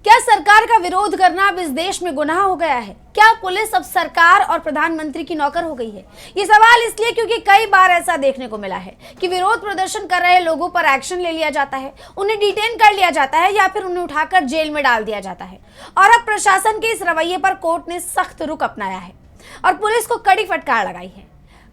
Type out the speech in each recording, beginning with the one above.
क्या सरकार का विरोध करना अब इस देश में गुनाह हो गया है? क्या पुलिस अब सरकार और प्रधानमंत्री की नौकर हो गई है? ये सवाल इसलिए क्योंकि कई बार ऐसा देखने को मिला है कि विरोध प्रदर्शन कर रहे लोगों पर एक्शन ले लिया जाता है, उन्हें डिटेन कर लिया जाता है या फिर उन्हें उठाकर जेल में डाल दिया जाता है। और अब प्रशासन के इस रवैये पर कोर्ट ने सख्त रुख अपनाया है और पुलिस को कड़ी फटकार लगाई है।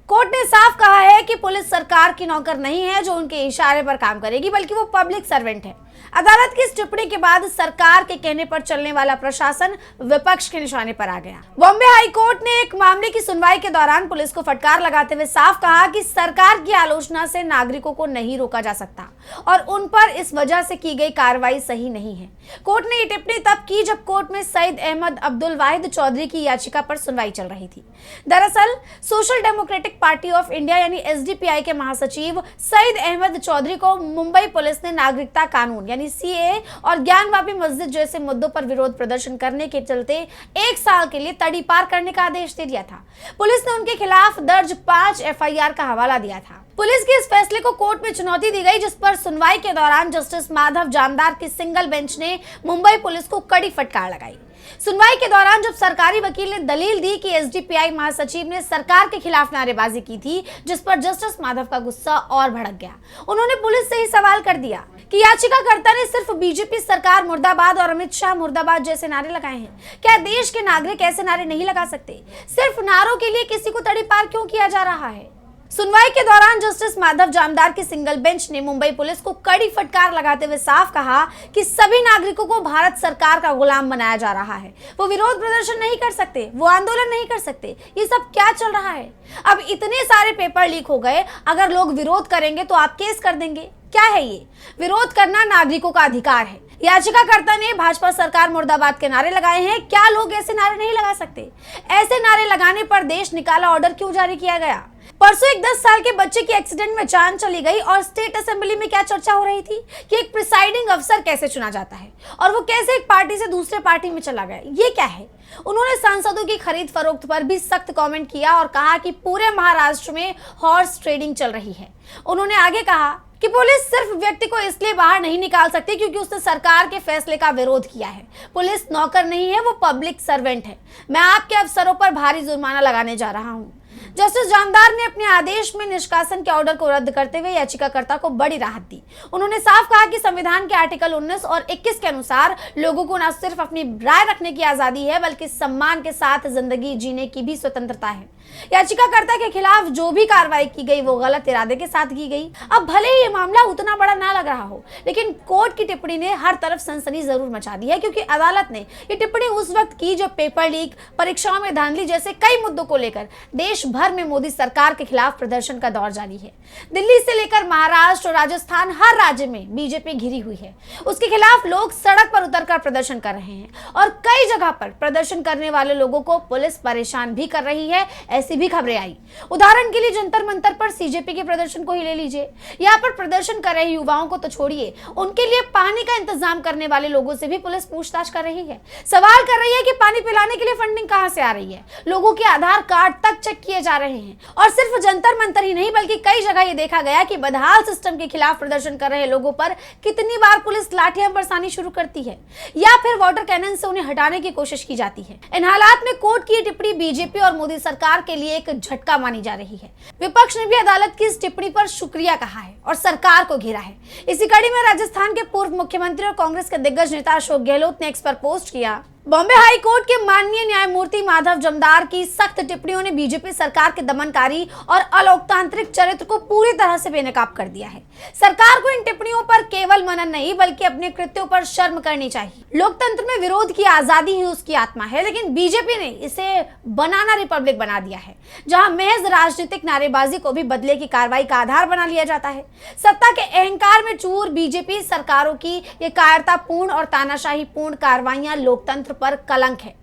कोर्ट ने साफ कहा है कि पुलिस सरकार की नौकर नहीं है जो उनके इशारे पर काम करेगी, बल्कि वो पब्लिक सर्वेंट है। अदालत की इस टिप्पणी के बाद सरकार के कहने पर चलने वाला प्रशासन विपक्ष के निशाने पर आ गया। बॉम्बे हाई कोर्ट ने एक मामले की सुनवाई के दौरान पुलिस को फटकार लगाते हुए साफ कहा कि सरकार की आलोचना से नागरिकों को नहीं रोका जा सकता और उन पर इस वजह से की गई कार्रवाई सही नहीं है। कोर्ट ने ये टिप्पणी तब की जब कोर्ट में सईद अहमद अब्दुल वाहिद चौधरी की याचिका पर सुनवाई चल रही थी। दरअसल social democratic party of India यानी SDPI के महासचिव सईद अहमद चौधरी को मुंबई पुलिस ने नागरिकता कानून यानी CAA और ज्ञानवापी मस्जिद जैसे मुद्दों पर विरोध प्रदर्शन करने के चलते 1 साल के लिए तड़ीपार करने का आदेश दे दिया था। पुलिस ने उनके खिलाफ दर्ज 5 FIR का हवाला दिया था। पुलिस के इस फैसले को कोर्ट में चुनौती दी गई, जिस पर सुनवाई के दौरान जस्टिस माधव जामदार की सिंगल बेंच ने मुंबई पुलिस को कड़ी फटकार लगाई। सुनवाई के दौरान जब सरकारी वकील ने दलील दी कि SDPI महासचिव ने सरकार के खिलाफ नारेबाजी की थी, जिस पर जस्टिस माधव का गुस्सा और भड़क गया। उन्होंने पुलिस से ही सवाल कर दिया कि याचिकाकर्ता ने सिर्फ BJP सरकार मुर्दाबाद और अमित शाह मुर्दाबाद जैसे नारे लगाए हैं, क्या देश के नागरिक ऐसे नारे नहीं लगा सकते? सिर्फ नारों के लिए किसी को तड़ीपार क्यों किया जा रहा है? सुनवाई के दौरान जस्टिस माधव जामदार की सिंगल बेंच ने मुंबई पुलिस को कड़ी फटकार लगाते हुए साफ कहा कि सभी नागरिकों को भारत सरकार का गुलाम बनाया जा रहा है। वो विरोध प्रदर्शन नहीं कर सकते, वो आंदोलन नहीं कर सकते। ये सब क्या चल रहा है? अब इतने सारे पेपर लीक हो गए, अगर लोग विरोध करेंगे तो आप केस कर देंगे। क्या है ये? विरोध करना नागरिकों का अधिकार है। याचिकाकर्ता ने भाजपा सरकार मुर्दाबाद के नारे लगाए हैं, क्या लोग ऐसे नारे नहीं लगा सकते? ऐसे नारे लगाने पर देश निकाला ऑर्डर क्यों जारी किया गया? परसों एक 10 साल के बच्चे की एक्सीडेंट में जान चली गई और स्टेट असेंबली में क्या चर्चा हो रही थी कि एक प्रिसाइडिंग अफसर कैसे चुना जाता है और वो कैसे एक पार्टी से दूसरे पार्टी में चला गया। ये क्या है? उन्होंने सांसदों की खरीद फरोख्त पर भी सख्त कमेंट किया और कहा कि पूरे महाराष्ट्र में हॉर्स ट्रेडिंग चल रही है। उन्होंने आगे कहा कि पुलिस सिर्फ व्यक्ति को इसलिए बाहर नहीं निकाल सकती क्योंकि उसने सरकार के फैसले का विरोध किया है। पुलिस नौकर नहीं है, वो पब्लिक सर्वेंट है। मैं आपके अफसरों पर भारी जुर्माना लगाने जा रहा हूँ। जस्टिस जामदार ने अपने आदेश में निष्कासन के ऑर्डर को रद्द करते हुए याचिकाकर्ता को बड़ी राहत दी। उन्होंने साफ कहा कि संविधान के आर्टिकल 19 और 21 के अनुसार लोगों को न सिर्फ अपनी राय रखने की आजादी है, बल्कि सम्मान के साथ जिंदगी जीने की भी स्वतंत्रता है। याचिकाकर्ता के खिलाफ जो भी कार्रवाई की गई वो गलत इरादे के साथ की गई। अब भले ही ये मामला उतना बड़ा ना लग रहा हो, लेकिन कोर्ट की टिप्पणी ने हर तरफ सनसनी जरूर मचा दी है, क्योंकि अदालत ने ये टिप्पणी उस वक्त की जब पेपर लीक, परीक्षाओं में धांधली जैसे कई मुद्दों को लेकर देश भर में मोदी सरकार के खिलाफ प्रदर्शन का दौर जारी है। दिल्ली से लेकर महाराष्ट्र और राजस्थान, हर राज्य में BJP घिरी हुई है। उसके खिलाफ लोग सड़क पर उतरकर प्रदर्शन कर रहे हैं और कई जगह पर प्रदर्शन करने वाले लोगों को पुलिस परेशान भी कर रही है, ऐसी भी खबरें आई। उदाहरण के लिए जंतर मंतर पर CJP के प्रदर्शन को ही ले लीजिए। यहाँ पर प्रदर्शन कर रहे युवाओं को तो छोड़िए, उनके लिए पानी का इंतजाम करने वाले लोगों से भी पुलिस पूछताछ कर रही है। सवाल कर रही है कि पानी पिलाने के लिए फंडिंग कहां से आ रही है। लोगों के आधार कार्ड तक चेक किए जा रहे हैं। और सिर्फ जंतर मंतर ही नहीं, बल्कि कई जगह ये देखा गया कि बदहाल सिस्टम के खिलाफ प्रदर्शन कर रहे लोगों पर कितनी बार पुलिस लाठियां बरसानी शुरू करती है या फिर वाटर कैनन से उन्हें हटाने की कोशिश की जाती है। इन हालात में कोर्ट की टिप्पणी BJP और मोदी सरकार के लिए एक झटका मानी जा रही है। विपक्ष ने भी अदालत की इस टिप्पणी पर शुक्रिया कहा है और सरकार को घेरा है। इसी कड़ी में राजस्थान के पूर्व मुख्यमंत्री और कांग्रेस के दिग्गज नेता अशोक गहलोत ने एक्स पर पोस्ट किया। बॉम्बे हाई कोर्ट के माननीय न्यायमूर्ति माधव जामदार की सख्त टिप्पणियों ने BJP सरकार के दमनकारी और अलोकतांत्रिक चरित्र को पूरी तरह से बेनकाब कर दिया है। सरकार को इन टिप्पणियों पर केवल मनन नहीं, बल्कि अपने कृत्यों पर शर्म करनी चाहिए। लोकतंत्र में विरोध की आजादी ही उसकी आत्मा है, लेकिन BJP ने इसे बनाना रिपब्लिक बना दिया है, जहां महज राजनीतिक नारेबाजी को भी बदले की कार्रवाई का आधार बना लिया जाता है। सत्ता के अहंकार में चूर BJP सरकारों की ये कायरतापूर्ण और तानाशाही पूर्ण कार्रवाइयां लोकतंत्र पर कलंक है।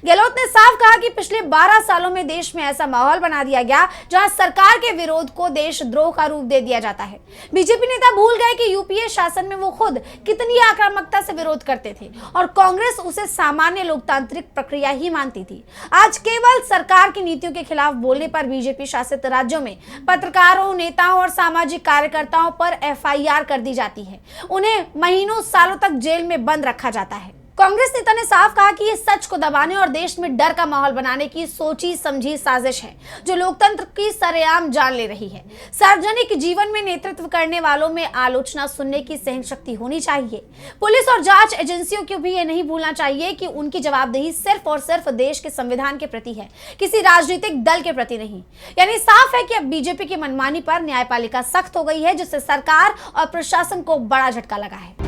गहलोत ने साफ कहा कि पिछले 12 सालों में देश में ऐसा माहौल बना दिया गया जहां सरकार के विरोध को देशद्रोह का रूप दे दिया जाता है। BJP नेता भूल गए कि UPA शासन में वो खुद कितनी आक्रामकता से विरोध करते थे और कांग्रेस उसे सामान्य लोकतांत्रिक प्रक्रिया ही मानती थी। आज केवल सरकार की नीतियों के खिलाफ बोलने पर BJP शासित राज्यों में पत्रकारों, नेताओं और सामाजिक कार्यकर्ताओं पर FIR कर दी जाती है। उन्हें महीनों सालों तक जेल में बंद रखा जाता है। कांग्रेस नेता ने साफ कहा कि ये सच को दबाने और देश में डर का माहौल बनाने की सोची समझी साजिश है, जो लोकतंत्र की सरेआम जान ले रही है। सार्वजनिक जीवन में नेतृत्व करने वालों में आलोचना सुनने की सहनशक्ति होनी चाहिए। पुलिस और जांच एजेंसियों को भी ये नहीं भूलना चाहिए कि उनकी जवाबदेही सिर्फ और सिर्फ देश के संविधान के प्रति है, किसी राजनीतिक दल के प्रति नहीं। यानी साफ है कि अब बीजेपी की मनमानी पर न्यायपालिका सख्त हो गई है, जिससे सरकार और प्रशासन को बड़ा झटका लगा है।